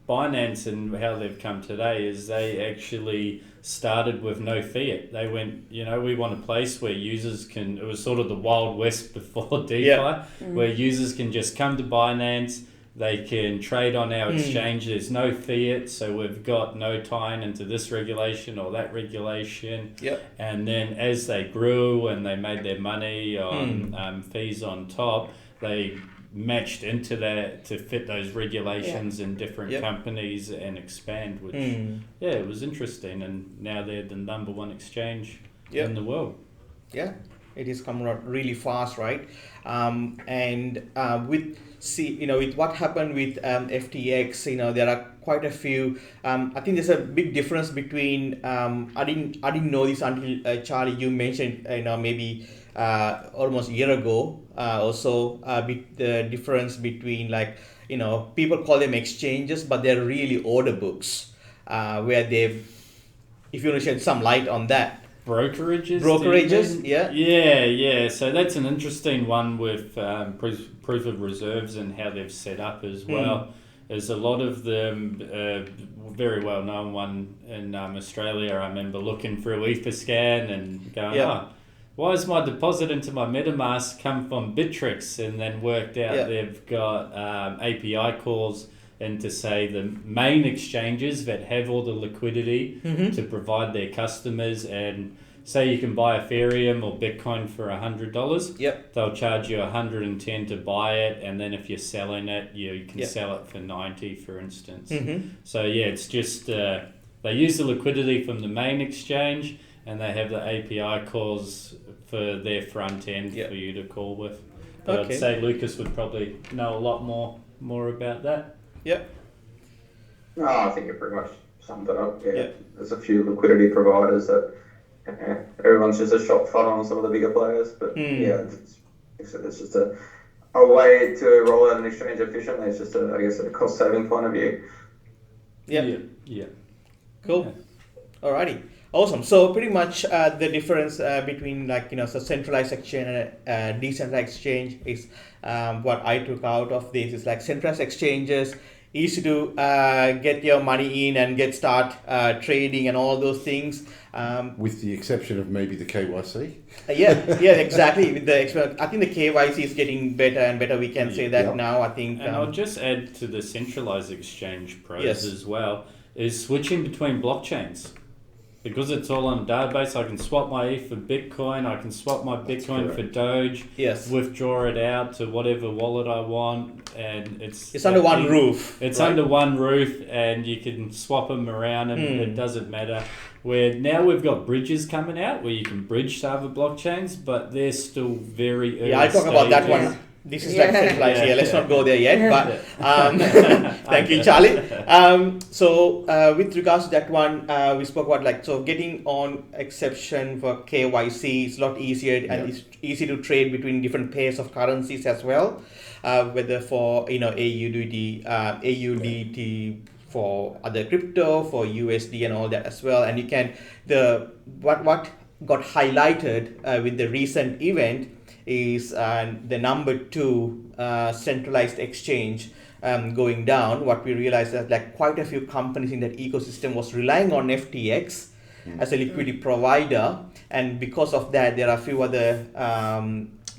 Binance and how they've come today is they actually started with no fiat. They went, we want a place where users it was sort of the Wild West before DeFi, where users can just come to Binance, They can trade on our exchange. There's no fiat, so we've got no tying into this regulation or that regulation. Yep. And then as they grew and they made their money on fees on top, they matched into that to fit those regulations in different companies and expand, which, it was interesting. And now they're the number one exchange in the world. Yeah, it is coming out really fast, right? With what happened with FTX, there are quite a few. I think there's a big difference between. I didn't know this until Charlie, you mentioned. Maybe almost a year ago. Also, the difference between people call them exchanges, but they're really order books, where they've. If you want to shed some light on that. Brokerages, yeah. So that's an interesting one with proof of reserves and how they've set up as well. There's a lot of them, very well known one in Australia. I remember looking through Etherscan and going, why is my deposit into my MetaMask come from Bittrex? And then worked out they've got API calls into, say, the main exchanges that have all the liquidity to provide their customers. And say you can buy Ethereum or Bitcoin for $100. They'll charge you $110 to buy it, and then if you're selling it, you can sell it for $90, for instance. So it's just they use the liquidity from the main exchange, and they have the API calls for their front end for you to call with. But I'd say Lucas would probably know a lot more about that. No, I think you pretty much summed it up. There's a few liquidity providers that everyone's just a shot funnel on some of the bigger players, but it's just a way to roll out an exchange efficiently. It's just a cost saving point of view. Cool. Alrighty. Awesome. So pretty much the difference between so centralized exchange and decentralized exchange is what I took out of this is centralized exchanges easy to get your money in and start trading and all those things. With the exception of maybe the KYC. Exactly. I think the KYC is getting better and better. We can say that now. I think. And I'll just add to the centralized exchange pros as well is switching between blockchains. Because it's all on a database, I can swap my ETH for Bitcoin, I can swap my Bitcoin for Doge, withdraw it out to whatever wallet I want, and it's under one roof. It's under one roof, and you can swap them around, and it doesn't matter. Where now we've got bridges coming out where you can bridge to other blockchains, but they're still very early I'll talk about that one. This is centralized here. Let's not go there yet. But thank you, Charlie. So with regards to that one, we spoke about getting on exception for KYC is a lot easier and it's easy to trade between different pairs of currencies as well. Whether for AUD, AUDT for other crypto, for USD and all that as well. And you can what got highlighted with the recent event is the number 2 centralized exchange going down. What we realized is that quite a few companies in that ecosystem was relying on FTX as a liquidity provider, and because of that there are a few other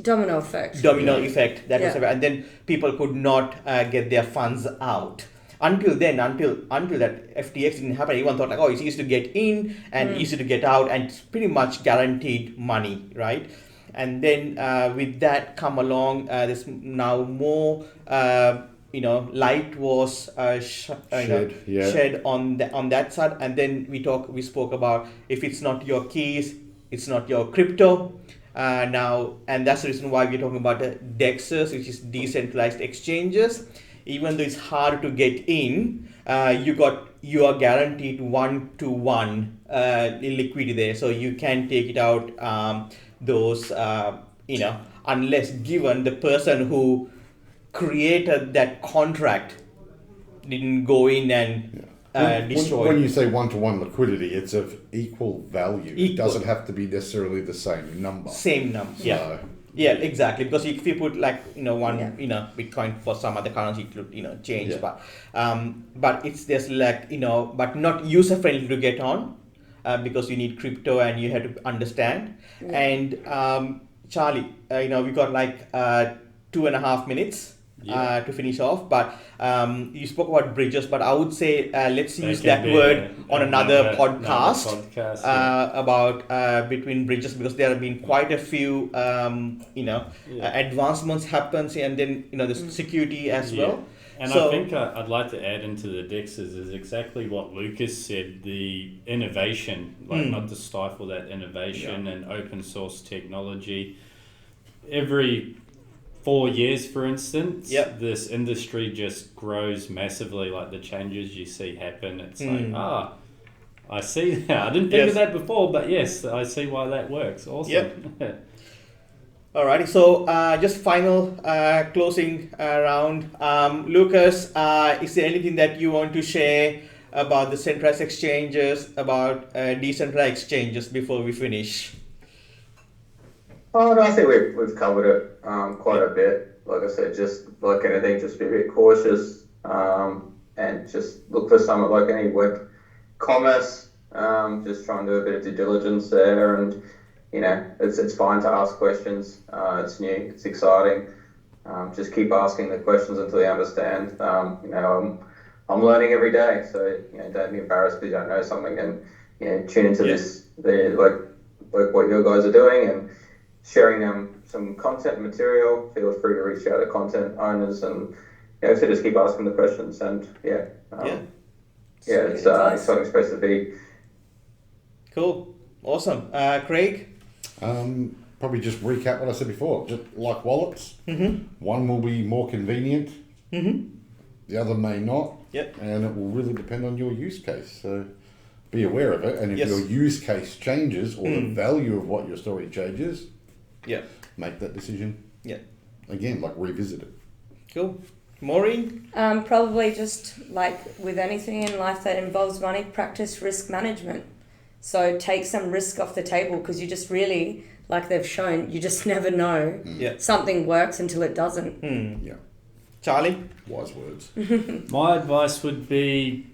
domino effect that was, and then people could not get their funds out. Until that FTX didn't happen, everyone thought it's easy to get in and easy to get out, and it's pretty much guaranteed money, right? And then with that come along, there's now more, light was shed on that side. And then we spoke about if it's not your keys, it's not your crypto. Now, and that's the reason why we're talking about the DEXs, which is decentralized exchanges. Even though it's hard to get in, you are guaranteed 1-to-1 liquidity there, so you can take it out. Those unless given the person who created that contract didn't go in and destroy. When you say 1-to-1 liquidity, it's of equal value. It doesn't have to be necessarily the same number. Yeah, exactly. Because if you put Bitcoin for some other currency, it would change. But it's just but not user friendly to get on. Because you need crypto and you have to understand. And Charlie, we got 2.5 minutes to finish off. But you spoke about bridges, but I would say let's use can that be word on another podcast, yeah. about between bridges, because there have been quite a few advancements happens, and then the security as well. And I think I'd like to add into the DEXs is exactly what Lucas said, the innovation, not to stifle that innovation and open source technology. Every 4 years, for instance, this industry just grows massively, like the changes you see happen. It's I see that. I didn't think of that before, but yes, I see why that works. Awesome. Alrighty, so just final closing round. Lucas, is there anything that you want to share about the centralized exchanges, about decentralized exchanges before we finish? Oh, no, I think we've covered it quite a bit. Like I said, just like anything, just be a bit cautious and just look for something like any web commerce. Just try and do a bit of due diligence there, and it's fine to ask questions. It's new, it's exciting. Just keep asking the questions until you understand. I'm learning every day, so don't be embarrassed if you don't know something, and tune into this, like what you guys are doing, and sharing some content material. Feel free to reach out to content owners, and so just keep asking the questions, and it's an exciting space to be. Cool, awesome. Craig? Probably just recap what I said before. Just like wallets, one will be more convenient, the other may not, and it will really depend on your use case. So be aware of it, and if your use case changes or the value of what your story changes, make that decision. Again, like revisit it. Cool. Maureen? Probably just like with anything in life that involves money, practice risk management. So take some risk off the table, because you just really, like they've shown, you just never know something works until it doesn't. Charlie? Wise words. My advice would be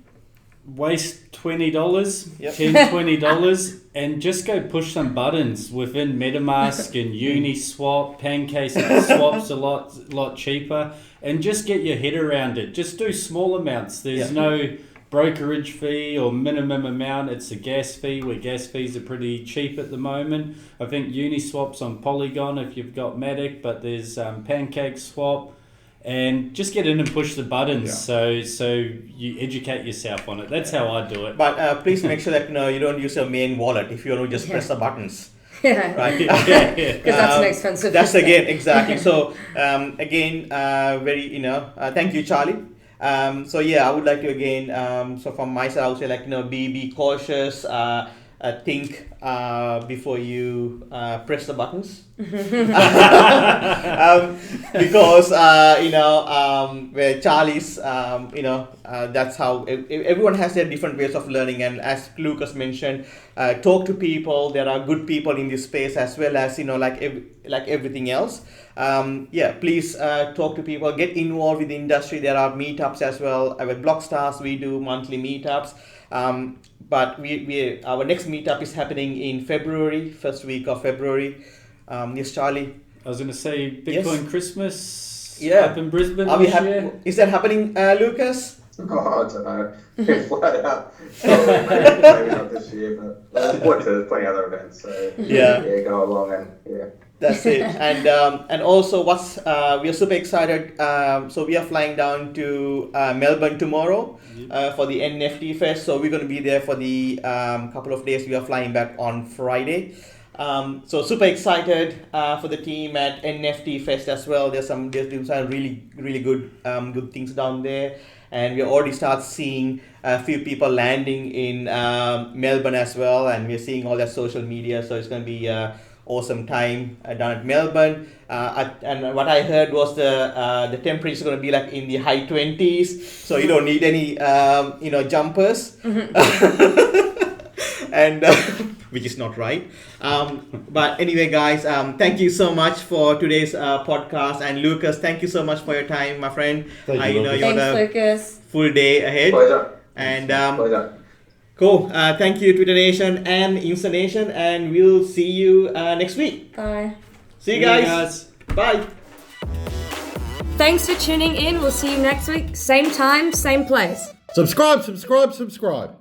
waste $20, $10-$20, and just go push some buttons within MetaMask and Uniswap. Pancake Swap's a lot cheaper, and just get your head around it. Just do small amounts. There's no brokerage fee or minimum amount. It's a gas fee, where gas fees are pretty cheap at the moment. I think Uniswap's on Polygon if you've got Matic, but there's Pancake Swap. And just get in and push the buttons, so you educate yourself on it. That's how I do it. But please make sure that you don't use your main wallet if you want to just press the buttons. Right? Because that's an expensive. That's again exactly. So again, very thank you, Charlie. So I would like to again. So from my side, I would say be cautious. Think before you press the buttons, because where Charlie's that's how everyone has their different ways of learning, and as Lucas mentioned, talk to people. There are good people in this space, as well as like everything else. Please talk to people, get involved with the industry. There are meetups as well. With Blockstars, we do monthly meetups. But we our next meetup is happening in February, first week of February. Yes, Charlie? I was going to say Bitcoin Christmas up in Brisbane year. Is that happening, Lucas? Oh, I don't know. Flat out. Maybe not this year, but there's plenty of other events. So go along and That's it. And also we are super excited. So we are flying down to Melbourne tomorrow for the NFT Fest. So we're going to be there for the couple of days. We are flying back on Friday. So super excited for the team at NFT Fest as well. There's some really, really good things down there. And we already start seeing a few people landing in Melbourne as well. And we're seeing all their social media. So it's going to be awesome time down at Melbourne. And what I heard was the temperature is going to be like in the high 20s. So you don't need any jumpers. And which is not right. But anyway, guys, thank you so much for today's podcast. And Lucas, thank you so much for your time, my friend. Thank you, Lucas. Thanks, Lucas. Full day ahead. Pleasure. And Pleasure. cool. Thank you, Twitter Nation and Insta Nation. And we'll see you next week. Bye. See you guys. Bye. Thanks for tuning in. We'll see you next week. Same time, same place. Subscribe.